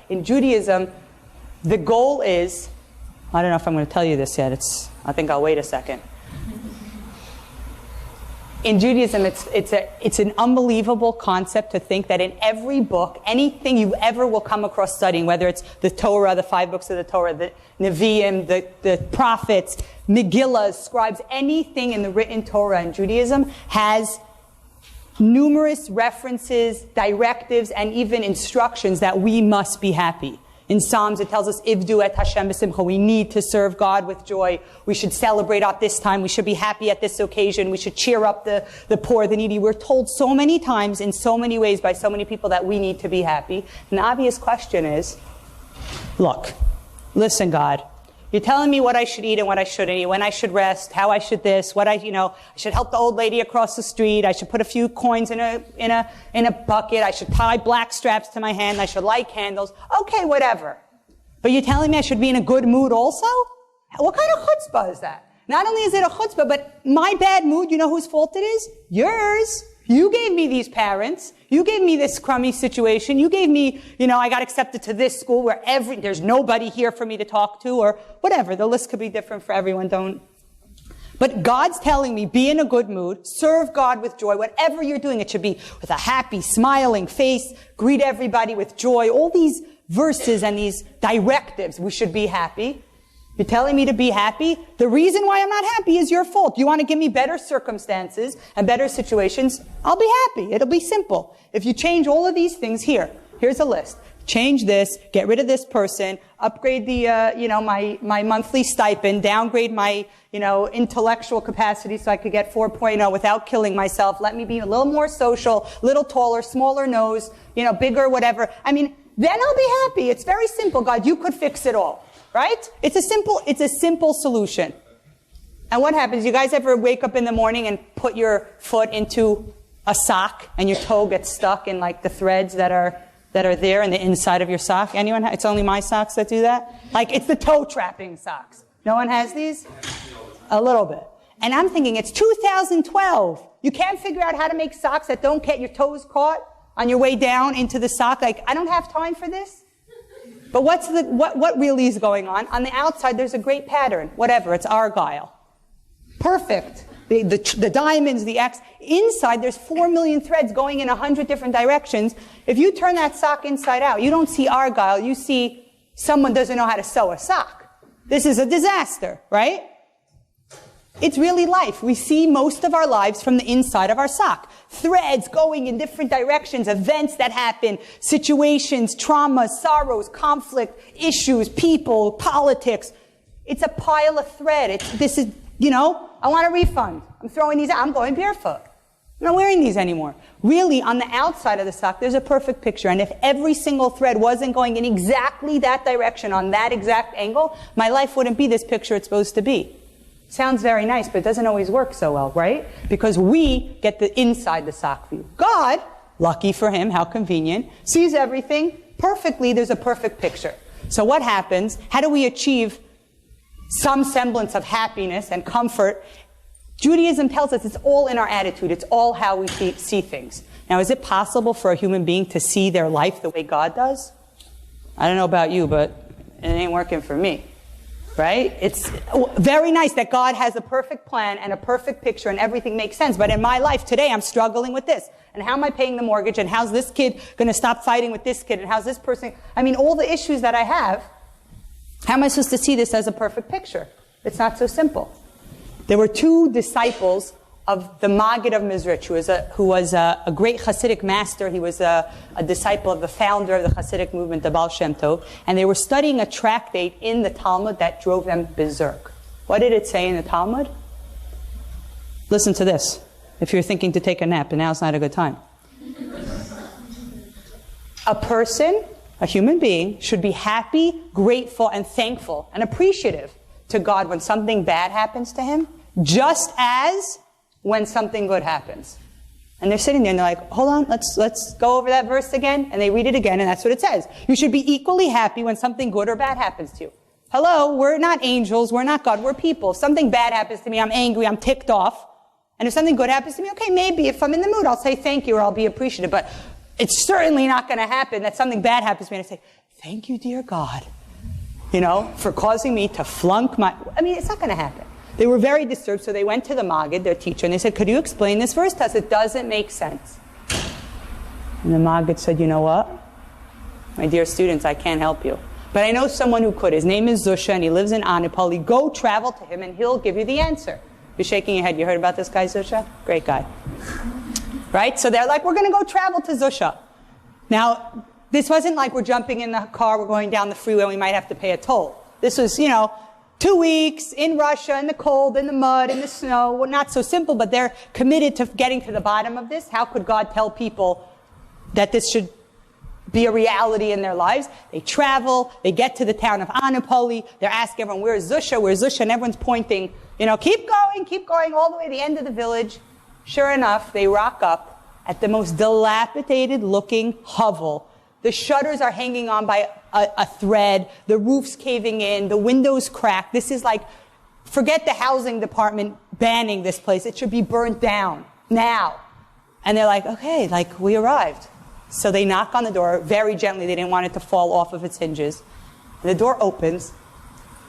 In Judaism, the goal is, I don't know if I'm going to tell you this yet. I think I'll wait a second. In Judaism, it's an unbelievable concept to think that in every book, anything you ever will come across studying, whether it's the Torah, the 5 books of the Torah, the Nevi'im, the prophets, Megillas, scribes, anything in the written Torah in Judaism has numerous references, directives, and even instructions that we must be happy. In Psalms, it tells us, Ivdu et Hashem b'simcha. We need to serve God with joy. We should celebrate at this time. We should be happy at this occasion. We should cheer up the poor, the needy. We're told so many times, in so many ways, by so many people that we need to be happy. And the obvious question is, look, listen, God, you're telling me what I should eat and what I shouldn't eat, when I should rest, how I should this, I should help the old lady across the street. I should put a few coins in a bucket. I should tie black straps to my hand. I should light candles. Okay, whatever. But you're telling me I should be in a good mood also? What kind of chutzpah is that? Not only is it a chutzpah, but my bad mood, you know whose fault it is? Yours. You gave me these parents. You gave me this crummy situation. You gave me, I got accepted to this school where there's nobody here for me to talk to, or whatever. The list could be different for everyone. But God's telling me, be in a good mood, serve God with joy. Whatever you're doing, it should be with a happy, smiling face, greet everybody with joy. All these verses and these directives, we should be happy. You're telling me to be happy? The reason why I'm not happy is your fault. You want to give me better circumstances and better situations? I'll be happy. It'll be simple. If you change all of these things, here's a list. Change this, get rid of this person, upgrade the, my monthly stipend, downgrade my, intellectual capacity so I could get 4.0 without killing myself. Let me be a little more social, little taller, smaller nose, bigger, whatever. Then I'll be happy. It's very simple, God. You could fix it all. Right? It's a simple solution. And what happens? You guys ever wake up in the morning and put your foot into a sock and your toe gets stuck in like the threads that are there in the inside of your sock? Anyone? It's only my socks that do that? Like it's the toe trapping socks. No one has these? A little bit. And I'm thinking it's 2012. You can't figure out how to make socks that don't get your toes caught on your way down into the sock. Like, I don't have time for this. But what really is going on? On the outside, there's a great pattern. Whatever, it's argyle. Perfect. The diamonds, the X. Inside, there's 4 million threads going in 100 different directions. If you turn that sock inside out, you don't see argyle. You see someone doesn't know how to sew a sock. This is a disaster, right? It's really life. We see most of our lives from the inside of our sock. Threads going in different directions, events that happen, situations, traumas, sorrows, conflict, issues, people, politics. It's a pile of thread. I want a refund. I'm throwing these out. I'm going barefoot. I'm not wearing these anymore. Really, on the outside of the sock, there's a perfect picture. And if every single thread wasn't going in exactly that direction on that exact angle, my life wouldn't be this picture it's supposed to be. Sounds very nice, but it doesn't always work so well, right? Because we get the inside the sock view. God, lucky for him, how convenient, sees everything perfectly. There's a perfect picture. So what happens? How do we achieve some semblance of happiness and comfort? Judaism tells us it's all in our attitude. It's all how we see things. Now, is it possible for a human being to see their life the way God does? I don't know about you, but it ain't working for me. Right? It's very nice that God has a perfect plan and a perfect picture and everything makes sense. But in my life today, I'm struggling with this. And how am I paying the mortgage? And how's this kid going to stop fighting with this kid? And how's this person? All the issues that I have, how am I supposed to see this as a perfect picture? It's not so simple. There were 2 disciples of the Maggid of Mizrich, who was a great Hasidic master. He was a disciple of the founder of the Hasidic movement, the Baal Shem Tov, and they were studying a tractate in the Talmud that drove them berserk. What did it say in the Talmud? Listen to this, if you're thinking to take a nap, and now's not a good time. A person, a human being, should be happy, grateful, and thankful, and appreciative to God when something bad happens to him, just as when something good happens. And they're sitting there and they're like, hold on, let's go over that verse again. And they read it again, and that's what it says. You should be equally happy when something good or bad happens to you. Hello, we're not angels, we're not God, we're people. If something bad happens to me, I'm angry, I'm ticked off. And if something good happens to me, okay, maybe if I'm in the mood, I'll say thank you or I'll be appreciative. But it's certainly not going to happen that something bad happens to me and I say, thank you, dear God, for causing me to flunk it's not going to happen. They were very disturbed, so they went to the Maggid, their teacher, and they said, could you explain this verse to us? It doesn't make sense. And the Maggid said, you know what? My dear students, I can't help you. But I know someone who could. His name is Zusha, and he lives in Anipoli. Go travel to him, and he'll give you the answer. You're shaking your head. You heard about this guy, Zusha? Great guy. Right? So they're like, we're going to go travel to Zusha. Now, this wasn't like we're jumping in the car, we're going down the freeway, and we might have to pay a toll. This was, 2 weeks in Russia, in the cold, in the mud, in the snow. Well, not so simple, but they're committed to getting to the bottom of this. How could God tell people that this should be a reality in their lives? They travel, they get to the town of Anipoli, they're asking everyone, where's Zusha, and everyone's pointing, keep going, all the way to the end of the village. Sure enough, they rock up at the most dilapidated looking hovel. The shutters are hanging on by a thread, the roof's caving in, the windows cracked. This is like, forget the housing department banning this place, it should be burnt down now. And they're like, okay, we arrived. So they knock on the door very gently. They didn't want it to fall off of its hinges. And the door opens,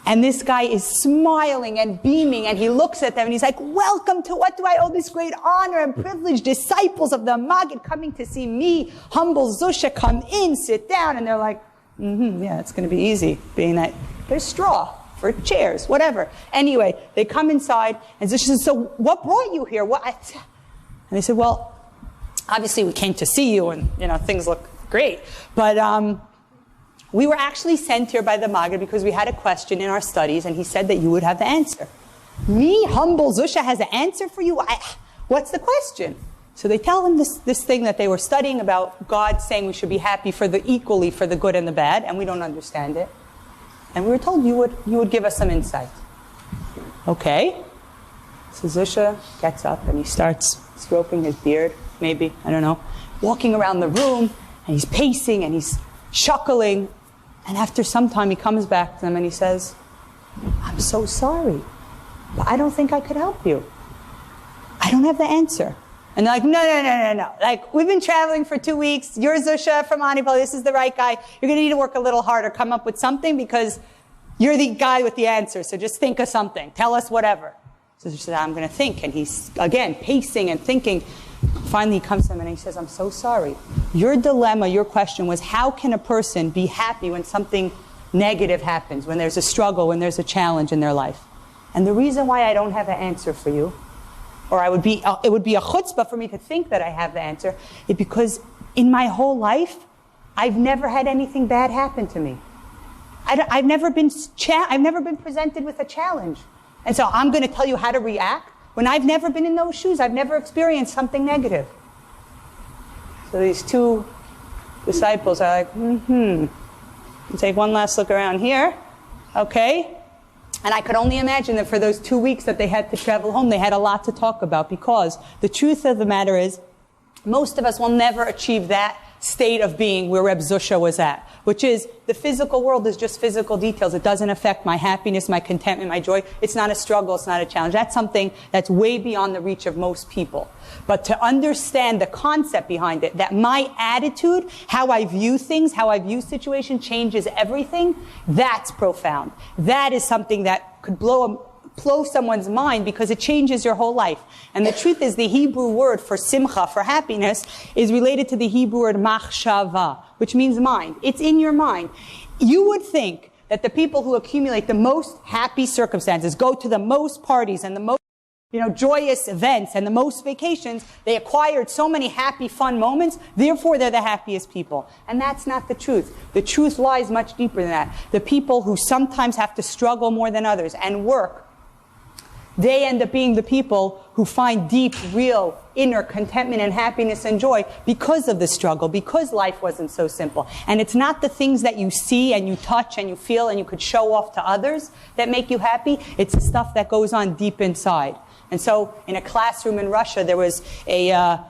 and this guy is smiling and beaming, and he looks at them, and he's like, welcome to what do I owe this great honor and privilege, disciples of the Maggid coming to see me, humble Zusha, come in, sit down. And they're like, yeah, it's going to be easy, being that there's straw for chairs, whatever. Anyway, they come inside, and Zusha says, so what brought you here? And they said, well, obviously we came to see you, and things look great. But we were actually sent here by the Maggid because we had a question in our studies, and he said that you would have the answer. Me, humble Zusha, has an answer for you? What's the question? So they tell him this thing that they were studying about God saying we should be happy equally for the good and the bad, and we don't understand it. And we were told you would give us some insight. Okay. So Zusha gets up and he starts stroking his beard, maybe, I don't know, walking around the room, and he's pacing and he's chuckling. And after some time he comes back to them and he says, I'm so sorry, but I don't think I could help you. I don't have the answer. And they're like, no. We've been traveling for 2 weeks. You're Zusha from Anipoli. This is the right guy. You're going to need to work a little harder, come up with something, because you're the guy with the answer. So just think of something. Tell us whatever. So Zusha said, I'm going to think. And he's, again, pacing and thinking. Finally, he comes to him and he says, I'm so sorry. Your dilemma, your question was, how can a person be happy when something negative happens, when there's a struggle, when there's a challenge in their life? And the reason why I don't have an answer for you, or it would be a chutzpah for me to think that I have the answer, is because in my whole life, I've never had anything bad happen to me. I've never been presented with a challenge. And so I'm going to tell you how to react when I've never been in those shoes. I've never experienced something negative. So these two disciples are like, You take one last look around here. Okay. And I could only imagine that for those 2 weeks that they had to travel home, they had a lot to talk about, because the truth of the matter is, most of us will never achieve that state of being where Reb Zusha was at, which is the physical world is just physical details. It doesn't affect my happiness, my contentment, my joy. It's not a struggle. It's not a challenge. That's something that's way beyond the reach of most people. But to understand the concept behind it, that my attitude, how I view things, how I view situations changes everything, that's profound. That is something that could blow someone's mind, because it changes your whole life. And the truth is, the Hebrew word for simcha, for happiness, is related to the Hebrew word machshava, which means mind. It's in your mind. You would think that the people who accumulate the most happy circumstances, go to the most parties and the most joyous events and the most vacations, they acquired so many happy, fun moments, therefore they're the happiest people. And that's not the truth. The truth lies much deeper than that. The people who sometimes have to struggle more than others and work, they end up being the people who find deep, real, inner contentment and happiness and joy because of the struggle, because life wasn't so simple. And it's not the things that you see and you touch and you feel and you could show off to others that make you happy. It's the stuff that goes on deep inside. And so in a classroom in Russia, there was a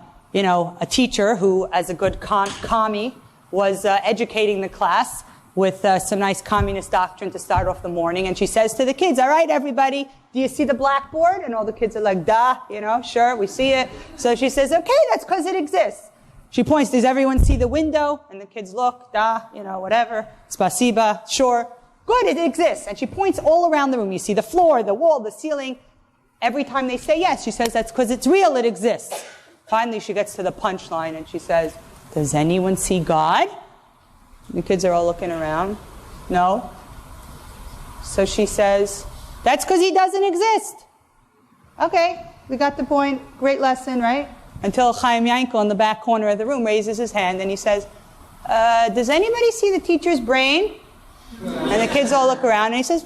teacher who, as a good commie, was educating the class with some nice communist doctrine to start off the morning. And she says to the kids, all right, everybody, do you see the blackboard? And all the kids are like, duh, sure, we see it. So she says, okay, that's because it exists. She points, does everyone see the window? And the kids look, whatever. Spasiba, sure. Good, it exists. And she points all around the room. You see the floor, the wall, the ceiling. Every time they say yes, she says, that's because it's real, it exists. Finally, she gets to the punchline and she says, does anyone see God? The kids are all looking around. No. So she says, that's because he doesn't exist. Okay, we got the point. Great lesson, right? Until Chaim Yankel in the back corner of the room raises his hand and he says, does anybody see the teacher's brain? And the kids all look around and he says,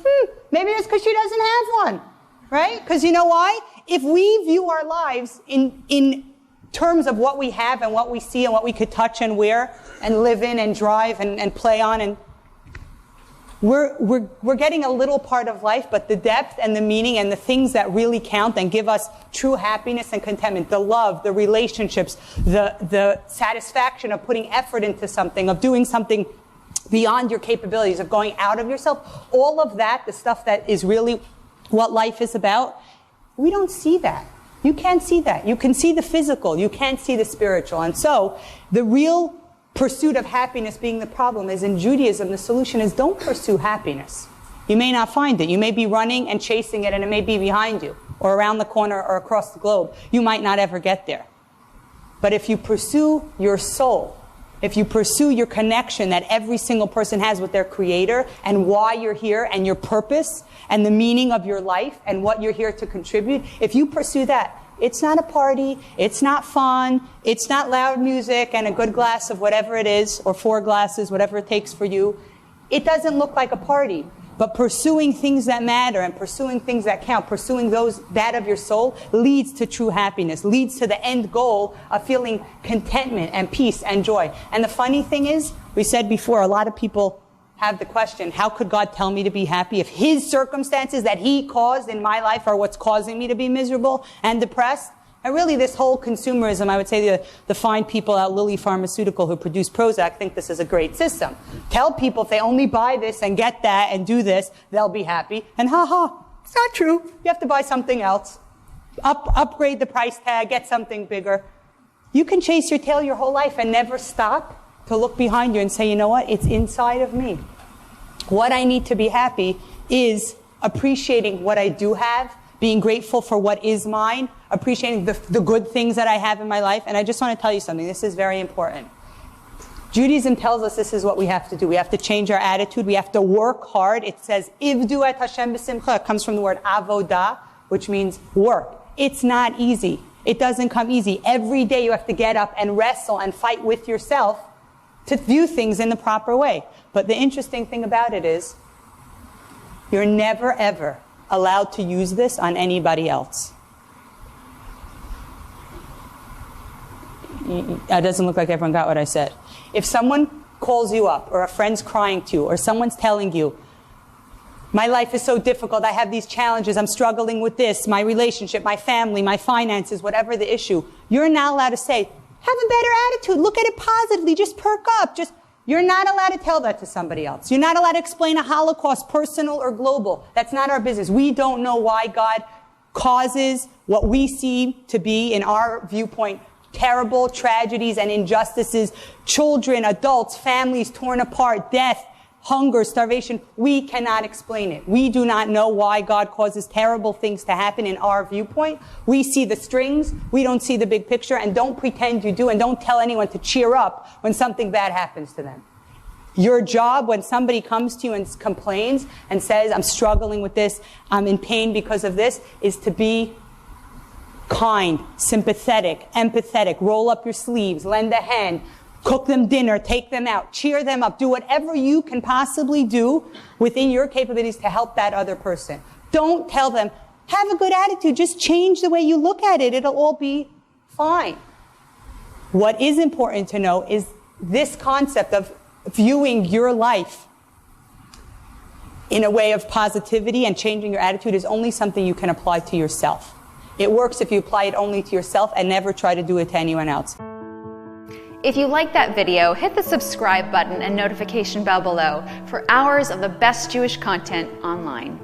maybe it's because she doesn't have one. Right? Because you know why? If we view our lives in terms of what we have and what we see and what we could touch and wear and live in and drive and play on, and we're getting a little part of life, but the depth and the meaning and the things that really count and give us true happiness and contentment, the love, the relationships, the satisfaction of putting effort into something, of doing something beyond your capabilities, of going out of yourself, all of that, the stuff that is really what life is about, we don't see that. You can't see that. You can see the physical. You can't see the spiritual. And so the real pursuit of happiness being the problem is in Judaism, the solution is don't pursue happiness. You may not find it. You may be running and chasing it and it may be behind you or around the corner or across the globe. You might not ever get there. But if you pursue your soul, if you pursue your connection that every single person has with their Creator and why you're here and your purpose and the meaning of your life and what you're here to contribute, if you pursue that, it's not a party, it's not fun, it's not loud music and a good glass of whatever it is, or 4 glasses, whatever it takes for you. It doesn't look like a party. But pursuing things that matter and pursuing things that count, pursuing that of your soul, leads to true happiness, leads to the end goal of feeling contentment and peace and joy. And the funny thing is, we said before, a lot of people have the question, how could God tell me to be happy if His circumstances that He caused in my life are what's causing me to be miserable and depressed? And really this whole consumerism, I would say the fine people at Lilly Pharmaceutical who produce Prozac think this is a great system. Tell people if they only buy this and get that and do this, they'll be happy. And it's not true. You have to buy something else. Upgrade the price tag, get something bigger. You can chase your tail your whole life and never stop to look behind you and say, you know what? It's inside of me. What I need to be happy is appreciating what I do have, being grateful for what is mine, appreciating the good things that I have in my life. And I just want to tell you something. This is very important. Judaism tells us this is what we have to do. We have to change our attitude. We have to work hard. It says, Ivdu et Hashem b'simcha. It comes from the word avodah, which means work. It's not easy. It doesn't come easy. Every day you have to get up and wrestle and fight with yourself to view things in the proper way. But the interesting thing about it is, you're never, ever allowed to use this on anybody else. It doesn't look like everyone got what I said. If someone calls you up, or a friend's crying to you, or someone's telling you, my life is so difficult, I have these challenges, I'm struggling with this, my relationship, my family, my finances, whatever the issue, you're not allowed to say, have a better attitude, look at it positively, just perk up, you're not allowed to tell that to somebody else. You're not allowed to explain a Holocaust, personal or global. That's not our business. We don't know why God causes what we see to be, in our viewpoint, terrible tragedies and injustices, children, adults, families torn apart, death, hunger, starvation. We cannot explain it. We do not know why God causes terrible things to happen in our viewpoint. We see the strings, we don't see the big picture, and don't pretend you do, and don't tell anyone to cheer up when something bad happens to them. Your job, when somebody comes to you and complains and says, I'm struggling with this, I'm in pain because of this, is to be kind, sympathetic, empathetic, roll up your sleeves, lend a hand, cook them dinner, take them out, cheer them up, do whatever you can possibly do within your capabilities to help that other person. Don't tell them, have a good attitude, just change the way you look at it, it'll all be fine. What is important to know is this concept of viewing your life in a way of positivity and changing your attitude is only something you can apply to yourself. It works if you apply it only to yourself and never try to do it to anyone else. If you liked that video, hit the subscribe button and notification bell below for hours of the best Jewish content online.